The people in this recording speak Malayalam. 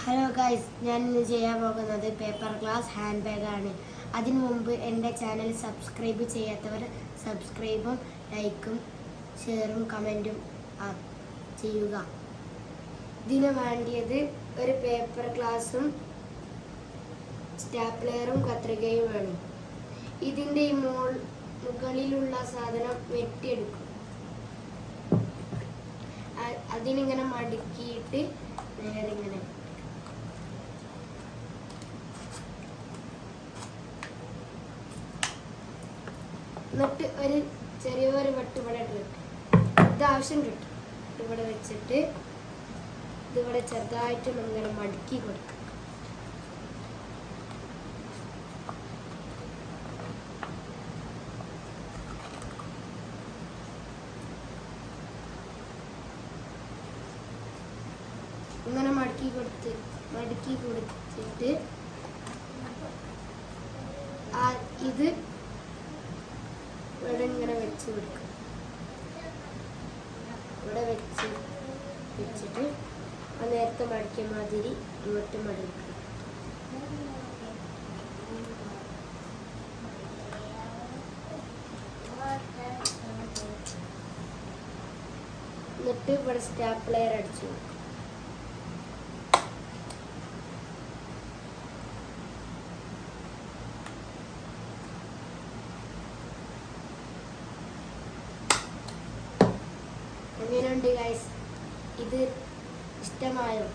ഹലോ ഗൈസ്, ഞാൻ ഇന്ന് ചെയ്യാൻ പോകുന്നത് പേപ്പർ ഗ്ലാസ് ഹാൻഡ് ബാഗ് ആണ്. അതിനു മുമ്പ് എൻ്റെ ചാനൽ സബ്സ്ക്രൈബ് ചെയ്യാത്തവർ സബ്സ്ക്രൈബും ലൈക്കും ഷെയറും കമൻറ്റും ചെയ്യുക. ഇതിന് വേണ്ടിയത് ഒരു പേപ്പർ ഗ്ലാസും സ്റ്റാപ്ലറും കത്രികയും വേണം. ഇതിൻ്റെ മുകളിലുള്ള സാധനം വെട്ടിയെടുക്കും. അതിനിങ്ങനെ മടക്കിയിട്ട് നേരെ ഇങ്ങനെ എന്നിട്ട് ഒരു ചെറിയൊരു വെട്ട് ഇവിടെ ഇട്ട് ഇത് ആവശ്യം കിട്ടും. ഇവിടെ വെച്ചിട്ട് ഇതിവിടെ ചെറുതായിട്ട് ഇങ്ങനെ മടക്കി കൊടുക്കും. ഇങ്ങനെ മടക്കി കൊടുത്തിട്ട് ഇത് ഇവിടെ ഇങ്ങനെ വെച്ച് കൊടുക്കും. ഇവിടെ വെച്ചിട്ട് നേരത്തെ മടക്കിയ മാതിരി ഇങ്ങോട്ട് മടക്കുക. എന്നിട്ട് ഇവിടെ സ്റ്റാപ്ലർ അടിച്ചു കൊടുക്കും. എങ്ങനെയുണ്ട് ഗൈസ്? ഇത് ഇഷ്ടമായോ?